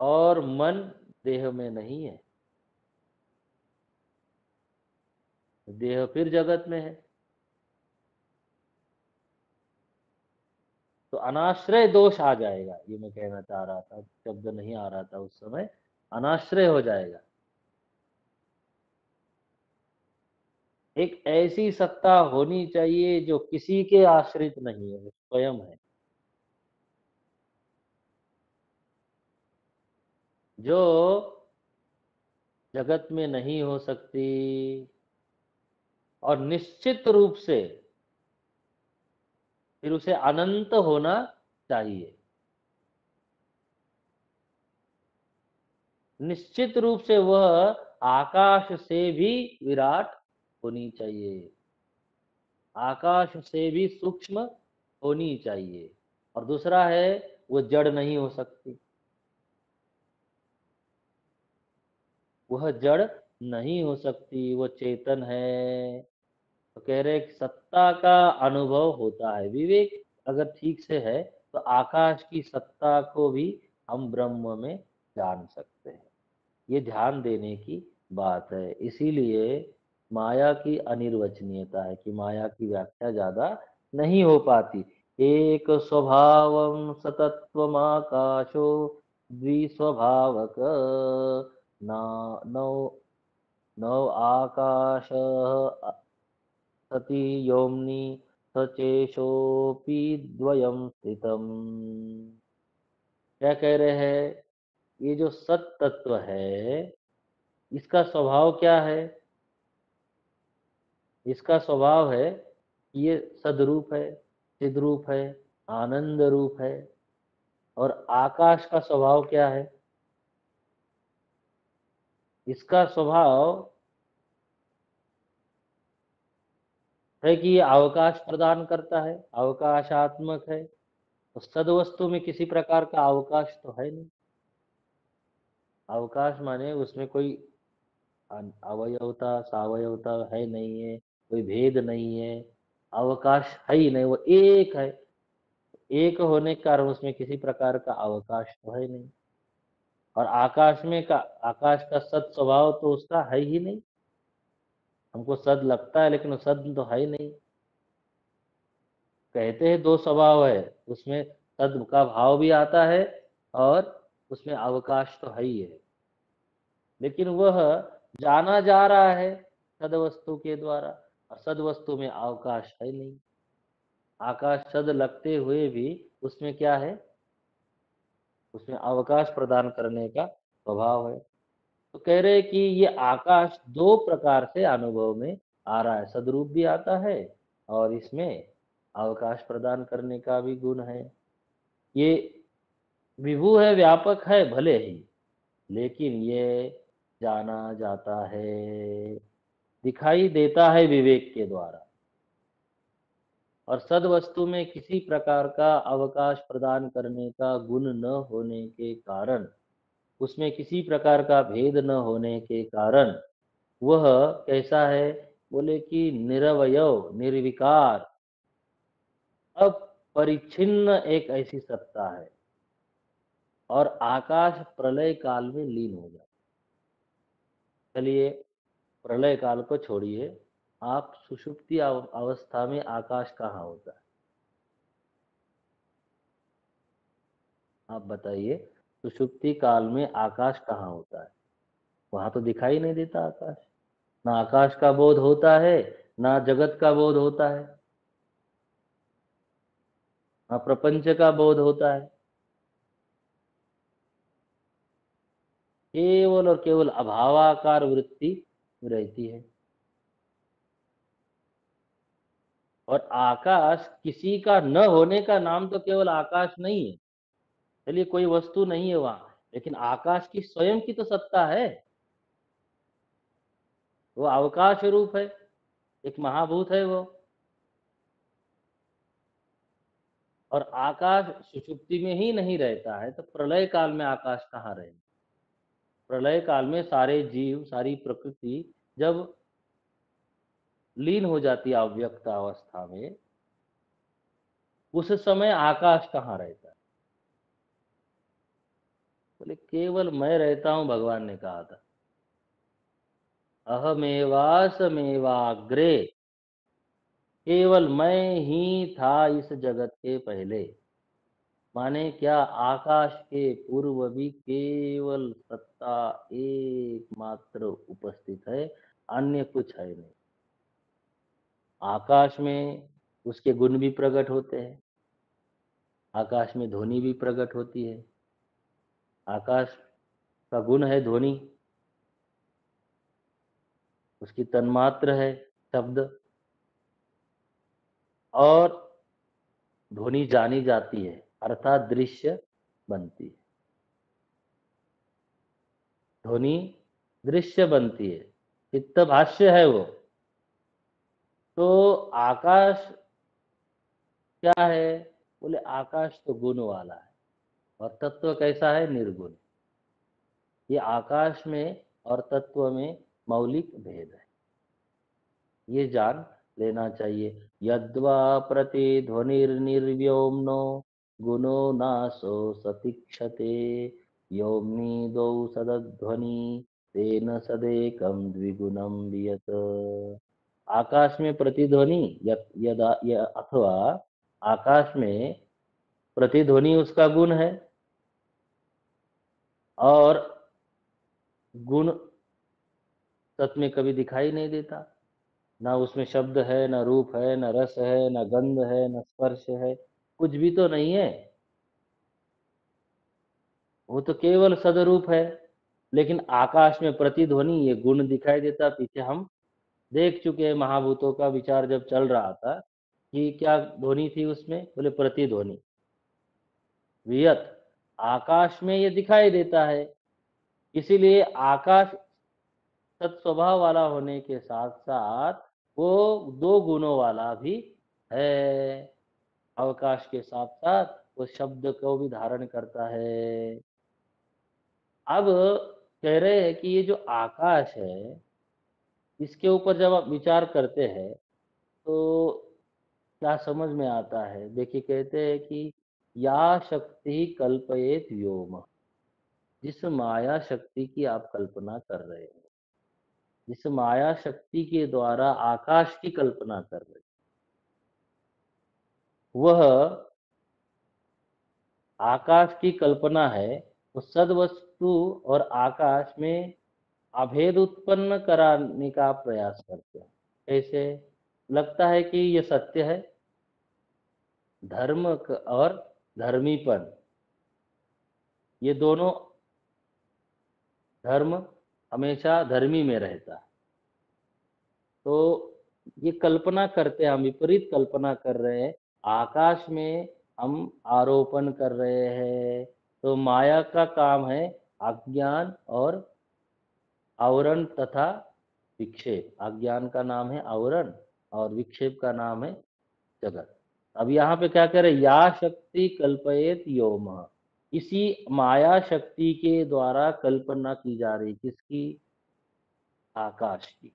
और मन देह में नहीं है। देह फिर जगत में है। तो अनाश्रय दोष आ जाएगा, ये मैं कहना चाह रहा था। शब्द नहीं आ रहा था उस समय। अनाश्रय हो जाएगा। एक ऐसी सत्ता होनी चाहिए जो किसी के आश्रित नहीं है, वो स्वयं है। जो जगत में नहीं हो सकती, और निश्चित रूप से फिर उसे अनंत होना चाहिए। निश्चित रूप से वह आकाश से भी विराट होनी चाहिए। आकाश से भी सूक्ष्म होनी चाहिए। और दूसरा है, वो जड़ नहीं हो सकती। वह जड़ नहीं हो सकती, वो चेतन है। तो कह रहे कि सत्ता का अनुभव होता है। विवेक अगर ठीक से है तो आकाश की सत्ता को भी हम ब्रह्म में जान सकते हैं। ये ध्यान देने की बात है। इसीलिए माया की अनिर्वचनीयता है कि माया की व्याख्या ज्यादा नहीं हो पाती। एक स्वभावम सतत्वमाकाशो द्विस्वभावक ना नौ नौ आकाश सति योम्नि सचेशोऽपि द्वयं स्थितम्। क्या कह रहे हैं, ये जो सत तत्व है, इसका स्वभाव क्या है। इसका स्वभाव है कि ये सदरूप है, चिद्रूप है, आनंद रूप है। और आकाश का स्वभाव क्या है, इसका स्वभाव है कि ये अवकाश प्रदान करता है, अवकाशात्मक है। तो सदवस्तु में किसी प्रकार का अवकाश तो है नहीं। अवकाश माने उसमें कोई अवयवता सावयवता है नहीं है, कोई भेद नहीं है। अवकाश है ही नहीं, वो एक है। एक होने के कारण उसमें किसी प्रकार का अवकाश तो है नहीं। और आकाश का सद स्वभाव तो उसका है ही नहीं। हमको सद लगता है, लेकिन वो सद तो है ही नहीं। कहते हैं दो स्वभाव है, उसमें सद का भाव भी आता है और उसमें अवकाश तो है ही है, लेकिन वह जाना जा रहा है सद वस्तु के द्वारा, और सद वस्तु में अवकाश है नहीं। आकाश सद लगते हुए भी उसमें क्या है, उसमें अवकाश प्रदान करने का स्वभाव है। तो कह रहे हैं कि ये आकाश दो प्रकार से अनुभव में आ रहा है, सदरूप भी आता है और इसमें अवकाश प्रदान करने का भी गुण है। ये विभु है, व्यापक है भले ही, लेकिन ये जाना जाता है, दिखाई देता है विवेक के द्वारा। और सद वस्तु में किसी प्रकार का अवकाश प्रदान करने का गुण न होने के कारण, उसमें किसी प्रकार का भेद न होने के कारण वह कैसा है, बोले कि निरवयव निर्विकार अपरिच्छिन्न एक ऐसी सत्ता है। और आकाश प्रलय काल में लीन हो जाता है। चलिए प्रलय काल को छोड़िए, आप सुषुप्ति अवस्था में आकाश कहाँ होता है, आप बताइए। सुषुप्ति काल में आकाश कहाँ होता है, वहां तो दिखाई नहीं देता आकाश। ना आकाश का बोध होता है, ना जगत का बोध होता है, ना प्रपंच का बोध होता है। केवल और केवल अभावाकार वृत्ति रहती है। और आकाश किसी का न होने का नाम तो केवल आकाश नहीं है। चलिए कोई वस्तु नहीं है वहां, लेकिन आकाश की स्वयं की तो सत्ता है, वो अवकाश रूप है, एक महाभूत है वो। और आकाश सुषुप्ति में ही नहीं रहता है, तो प्रलय काल में आकाश कहाँ रहे। प्रलय काल में सारे जीव, सारी प्रकृति जब लीन हो जाती है अव्यक्त अवस्था में, उस समय आकाश कहाँ रहता है। बोले केवल मैं रहता हूं, भगवान ने कहा था, अहमेवासमेवाग्रे, केवल मैं ही था इस जगत के पहले। माने क्या, आकाश के पूर्व भी केवल सत्ता एकमात्र उपस्थित है, अन्य कुछ है नहीं। आकाश में उसके गुण भी प्रकट होते हैं, आकाश में ध्वनि भी प्रकट होती है। आकाश का गुण है ध्वनि, उसकी तन्मात्र है शब्द, और ध्वनि जानी जाती है अर्थात दृश्य बनती है। ध्वनि दृश्य बनती है, चित्त भाष्य है वो। तो आकाश क्या है, बोले आकाश तो गुण वाला है, और तत्व कैसा है, निर्गुण। ये आकाश में और तत्व में मौलिक भेद है, ये जान लेना चाहिए। यद्वा प्रतिध्वनिर्निर्व्योम्नो गुणो नासो सतिक्षते, योम्नि द्वौ सदध्वनि तेन सदेकं द्विगुणं वियत। आकाश में प्रतिध्वनि अथवा आकाश में प्रतिध्वनि उसका गुण है, और गुण तत्व में कभी दिखाई नहीं देता। ना उसमें शब्द है, ना रूप है, ना रस है, ना गंध है, ना स्पर्श है, कुछ भी तो नहीं है, वो तो केवल सदरूप है। लेकिन आकाश में प्रतिध्वनि ये गुण दिखाई देता। पीछे हम देख चुके हैं, महाभूतों का विचार जब चल रहा था कि क्या ध्वनि थी उसमें, बोले प्रतिध्वनि वियत, आकाश में ये दिखाई देता है। इसीलिए आकाश सत्स्वभाव वाला होने के साथ साथ वो दो गुणों वाला भी है। अवकाश के साथ साथ वो शब्द को भी धारण करता है। अब कह रहे हैं कि ये जो आकाश है, इसके ऊपर जब आप विचार करते हैं तो क्या समझ में आता है। देखिए कहते हैं कि या शक्ति कल्पयेत व्योम, जिस माया शक्ति की आप कल्पना कर रहे हैं, जिस माया शक्ति के द्वारा आकाश की कल्पना कर रहे हैं, वह आकाश की कल्पना है, तो सद्वस्तु और आकाश में अभेद उत्पन्न कराने का प्रयास करते हैं। कैसे? लगता है कि ये सत्य है, और धर्मीपन, ये दोनों, धर्म हमेशा धर्मी में रहता है। तो ये कल्पना करते हैं, हम विपरीत कल्पना कर रहे हैं, आकाश में हम आरोपण कर रहे हैं। तो माया का काम है अज्ञान और आवरण तथा विक्षेप। अज्ञान का नाम है आवरण और विक्षेप का नाम है जगत। अब यहाँ पे क्या कह रहे, या शक्ति कल्पयेत योमः, इसी माया शक्ति के द्वारा कल्पना की जा रही, किसकी? आकाश की।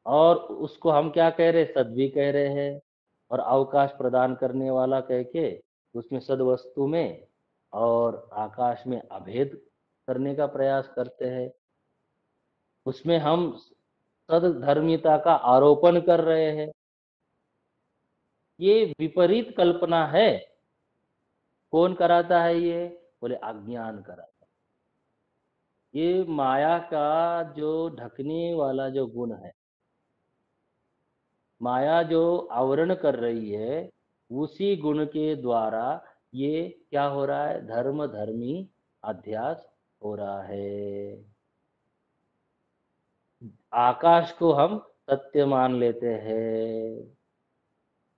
और उसको हम क्या कह रहे, सद भी कह रहे हैं, और अवकाश प्रदान करने वाला कह के उसमें सद वस्तु में और आकाश में अभेद करने का प्रयास करते हैं। उसमें हम सदधर्मिता का आरोपण कर रहे हैं। ये विपरीत कल्पना है। कौन कराता है ये? बोले अज्ञान कराता है। ये माया का जो ढकने वाला जो गुण है, माया जो आवरण कर रही है, उसी गुण के द्वारा ये क्या हो रहा है, धर्म धर्मी अध्यास हो रहा है। आकाश को हम सत्य मान लेते हैं।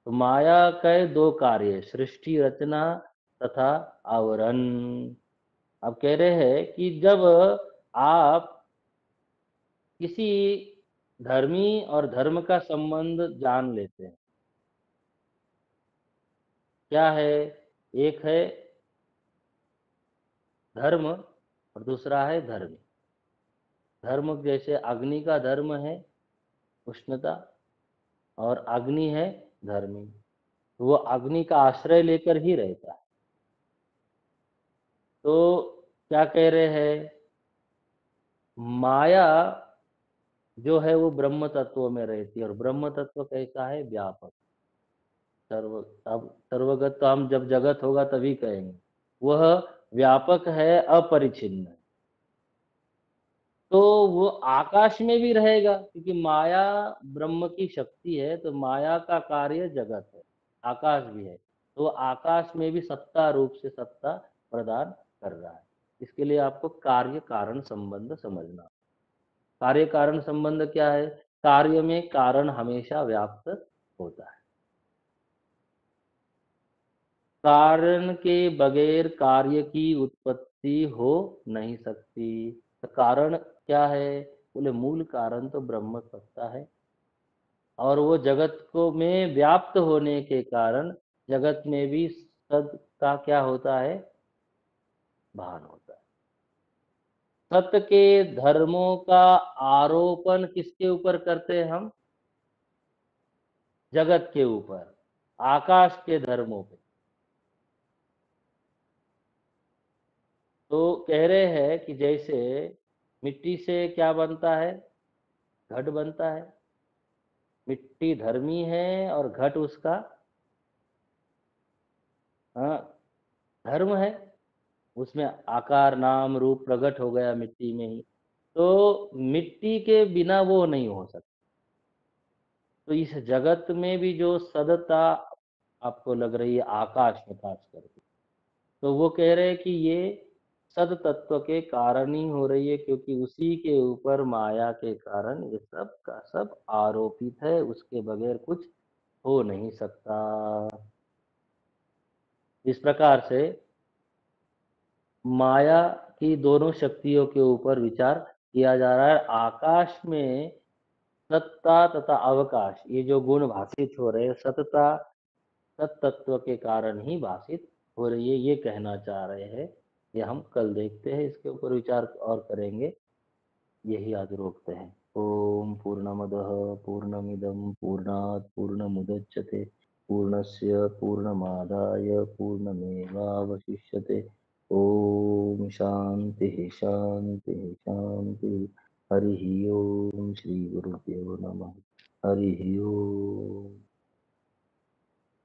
तो माया के दो कार्य, सृष्टि रचना तथा आवरण। अब कह रहे हैं कि जब आप किसी धर्मी और धर्म का संबंध जान लेते हैं, क्या है? एक है धर्म और दूसरा है धर्मी। धर्म जैसे अग्नि का धर्म है उष्णता, और अग्नि है धर्मी, तो वो अग्नि का आश्रय लेकर ही रहता है। तो क्या कह रहे हैं, माया जो है वो ब्रह्म तत्व में रहती है, और ब्रह्म तत्व कैसा है? व्यापक, सर्व। अब सर्वगत तो हम जब जगत होगा तभी कहेंगे। वह व्यापक है, अपरिछिन्न है। तो वो आकाश में भी रहेगा, क्योंकि माया ब्रह्म की शक्ति है, तो माया का कार्य जगत है, आकाश भी है। तो आकाश में भी सत्ता रूप से सत्ता प्रदान कर रहा है। इसके लिए आपको कार्य कारण संबंध समझना। कार्य कारण संबंध क्या है? कार्य में कारण हमेशा व्याप्त होता है। कारण के बगैर कार्य की उत्पत्ति हो नहीं सकती। तो कारण क्या है? बोले मूल कारण तो ब्रह्म सत्ता है, और वो जगत को में व्याप्त होने के कारण जगत में भी सद का क्या होता है? भान होता है। सत्य के धर्मों का आरोपण किसके ऊपर करते हैं हम? जगत के ऊपर, आकाश के धर्मों पे। तो कह रहे हैं कि जैसे मिट्टी से क्या बनता है? घट बनता है। मिट्टी धर्मी है और घट उसका हाँ धर्म है। उसमें आकार नाम रूप प्रकट हो गया मिट्टी में ही। तो मिट्टी के बिना वो नहीं हो सकता। तो इस जगत में भी जो सदता आपको लग रही है आकाश में खास करके, तो वो कह रहे हैं कि ये सद तत्व के कारण ही हो रही है, क्योंकि उसी के ऊपर माया के कारण ये सब का सब आरोपित है, उसके बगैर कुछ हो नहीं सकता। इस प्रकार से माया की दोनों शक्तियों के ऊपर विचार किया जा रहा है। आकाश में सत्ता तथा अवकाश, ये जो गुण भाषित हो रहे हैं, सत्ता सत्तत्व के कारण ही भाषित हो रही है, ये कहना चाह रहे हैं। ये हम कल देखते हैं, इसके ऊपर विचार और करेंगे। यही आज रोकते हैं। ओम पूर्णमदः पूर्णमिदं पूर्णात् पूर्णमुदच्यते पूर्णस्य पूर्णमादाय पूर्णमेवावशिष्यते। ओम शांति शांति शांति। हरि ओम। श्री गुरुदेव नमः। हरि ओम।